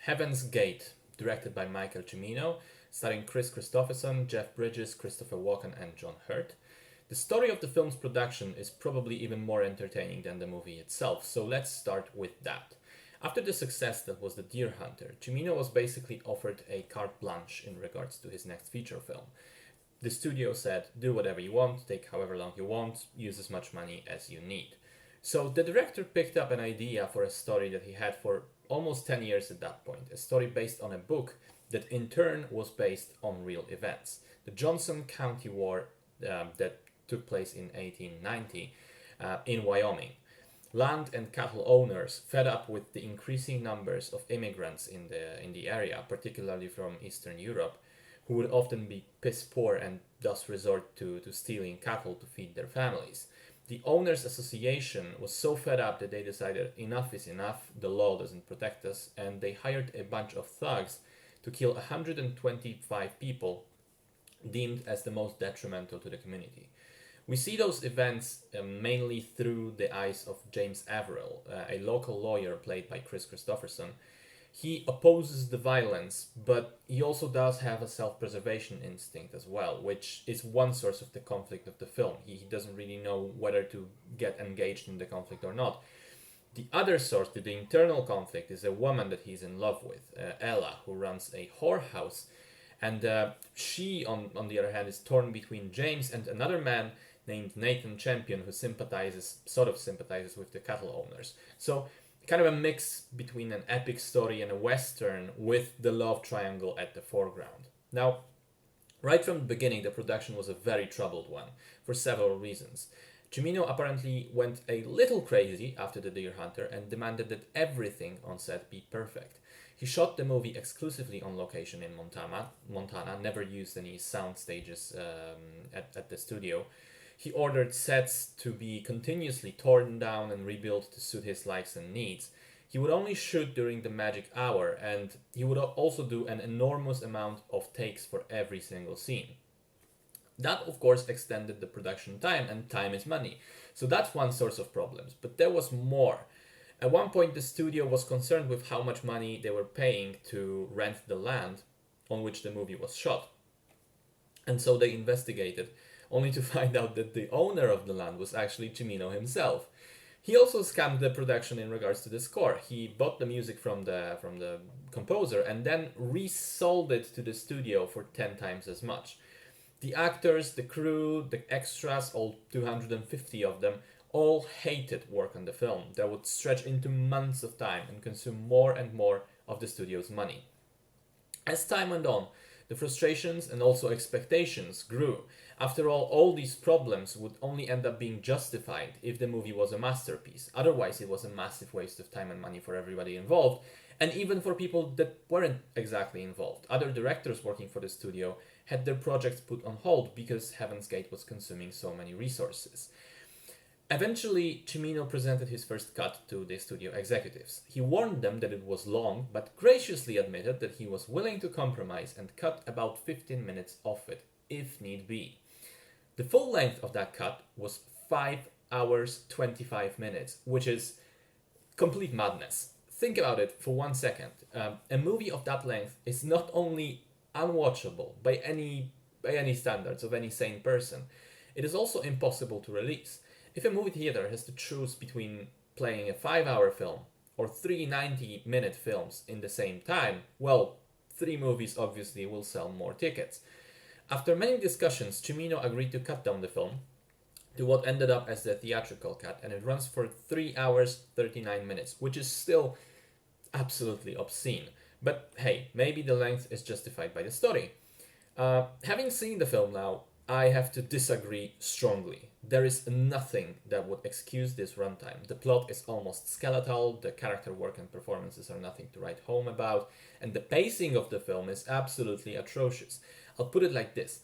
Heaven's Gate, directed by Michael Cimino, starring Chris Christopherson, Jeff Bridges, Christopher Walken, and John Hurt. The story of the film's production is probably even more entertaining than the movie itself, so let's start with that. After the success that was The Deer Hunter, Cimino was basically offered a carte blanche in regards to his next feature film. The studio said, do whatever you want, take however long you want, use as much money as you need. So the director picked up an idea for a story that he had for almost 10 years at that point, a story based on a book that in turn was based on real events. The Johnson County War that took place in 1890 in Wyoming. Land and cattle owners, fed up with the increasing numbers of immigrants in the area, particularly from Eastern Europe, who would often be piss poor and thus resort to stealing cattle to feed their families. The Owners Association was so fed up that they decided enough is enough, the law doesn't protect us, and they hired a bunch of thugs to kill 125 people deemed as the most detrimental to the community. We see those events mainly through the eyes of James Averill, a local lawyer played by Chris Christopherson. He opposes the violence, but he also does have a self-preservation instinct as well, which is one source of the conflict of the film. He doesn't really know whether to get engaged in the conflict or not. The other source to the internal conflict is a woman that he's in love with, Ella, who runs a whorehouse. And she, on the other hand, is torn between James and another man named Nathan Champion, who sort of sympathizes with the cattle owners. So kind of a mix between an epic story and a western with the love triangle at the foreground. Now, right from the beginning, the production was a very troubled one for several reasons. Cimino apparently went a little crazy after The Deer Hunter and demanded that everything on set be perfect. He shot the movie exclusively on location in Montana, never used any sound stages at the studio. He ordered sets to be continuously torn down and rebuilt to suit his likes and needs. He would only shoot during the magic hour, and he would also do an enormous amount of takes for every single scene. That, of course, extended the production time, and time is money. So that's one source of problems. But there was more. At one point, the studio was concerned with how much money they were paying to rent the land on which the movie was shot. And so they investigated, only to find out that the owner of the land was actually Cimino himself. He also scammed the production in regards to the score. He bought the music from the composer and then resold it to the studio for 10 times as much. The actors, the crew, the extras, all 250 of them, all hated work on the film that would stretch into months of time and consume more and more of the studio's money. As time went on, the frustrations and also expectations grew. After all these problems would only end up being justified if the movie was a masterpiece. Otherwise, it was a massive waste of time and money for everybody involved, and even for people that weren't exactly involved. Other directors working for the studio had their projects put on hold because Heaven's Gate was consuming so many resources. Eventually, Cimino presented his first cut to the studio executives. He warned them that it was long, but graciously admitted that he was willing to compromise and cut about 15 minutes off it, if need be. The full length of that cut was 5 hours 25 minutes, which is complete madness. Think about it for 1 second. A movie of that length is not only unwatchable by any standards of any sane person, it is also impossible to release. If a movie theater has to choose between playing a 5-hour film or 3 90-minute films in the same time, well, 3 movies obviously will sell more tickets. After many discussions, Cimino agreed to cut down the film to what ended up as the theatrical cut, and it runs for 3 hours 39 minutes, which is still absolutely obscene. But hey, maybe the length is justified by the story. Having seen the film now, I have to disagree strongly. There is nothing that would excuse this runtime. The plot is almost skeletal, the character work and performances are nothing to write home about, and the pacing of the film is absolutely atrocious. I'll put it like this.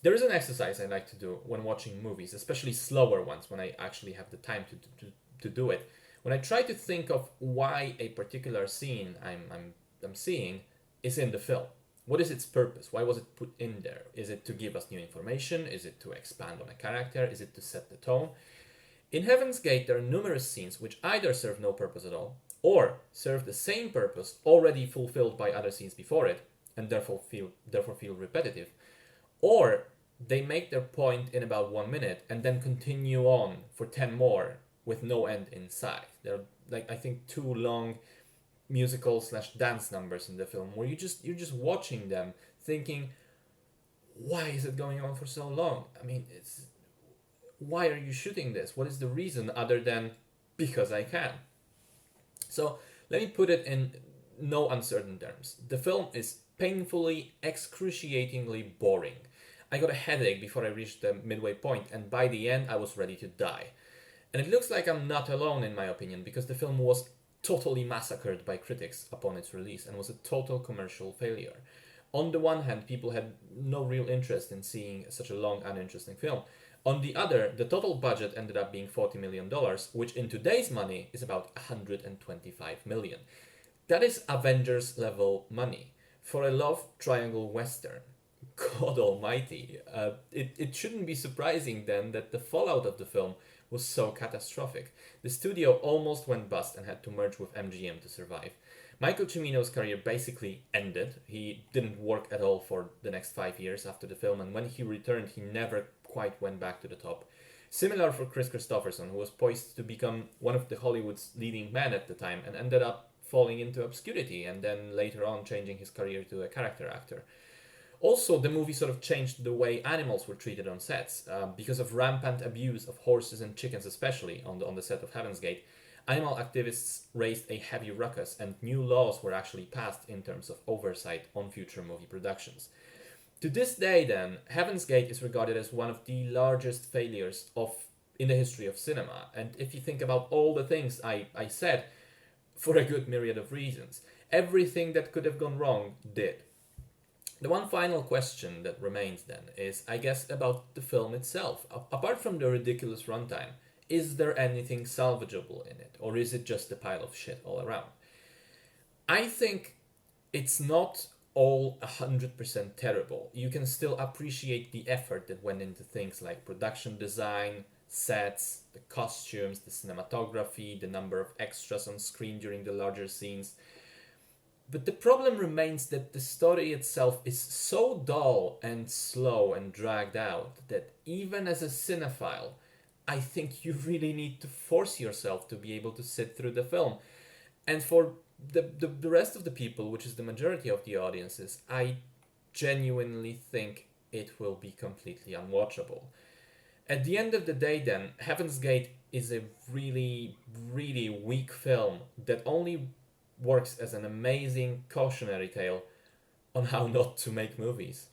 There is an exercise I like to do when watching movies, especially slower ones, when I actually have the time to do it. When I try to think of why a particular scene I'm seeing is in the film. What is its purpose? Why was it put in there? Is it to give us new information? Is it to expand on a character? Is it to set the tone? In Heaven's Gate, there are numerous scenes which either serve no purpose at all, or serve the same purpose already fulfilled by other scenes before it, and therefore feel repetitive, or they make their point in about 1 minute and then continue on for 10 more with no end in sight. There are, like, I think, two long musical slash dance numbers in the film where you're just watching them thinking, why is it going on for so long? I mean, it's why are you shooting this? What is the reason other than because I can? So let me put it in no uncertain terms. The film is painfully, excruciatingly boring. I got a headache before I reached the midway point, and by the end, I was ready to die. And it looks like I'm not alone, in my opinion, because the film was totally massacred by critics upon its release and was a total commercial failure. On the one hand, people had no real interest in seeing such a long, uninteresting film. On the other, the total budget ended up being $40 million, which in today's money is about $125 million. That is Avengers level money. For a love triangle western, God almighty, it shouldn't be surprising then that the fallout of the film was so catastrophic. The studio almost went bust and had to merge with MGM to survive. Michael Cimino's career basically ended. He didn't work at all for the next 5 years after the film, and when he returned, he never quite went back to the top. Similar for Chris Christopherson, who was poised to become one of the Hollywood's leading men at the time and ended up falling into obscurity and then later on changing his career to a character actor. Also, the movie sort of changed the way animals were treated on sets. Because of rampant abuse of horses and chickens, especially on the set of Heaven's Gate, animal activists raised a heavy ruckus, and new laws were actually passed in terms of oversight on future movie productions. To this day, then, Heaven's Gate is regarded as one of the largest failures in the history of cinema. And if you think about all the things I said, for a good myriad of reasons, everything that could have gone wrong did. The one final question that remains then is, I guess, about the film itself. Apart from the ridiculous runtime, is there anything salvageable in it, or is it just a pile of shit all around? I think it's not all 100% terrible. You can still appreciate the effort that went into things like production design, sets, the costumes, the cinematography, the number of extras on screen during the larger scenes. But the problem remains that the story itself is so dull and slow and dragged out that even as a cinephile, I think you really need to force yourself to be able to sit through the film. And for the rest of the people, which is the majority of the audiences, I genuinely think it will be completely unwatchable. At the end of the day, then, Heaven's Gate is a really, really weak film that only works as an amazing cautionary tale on how not to make movies.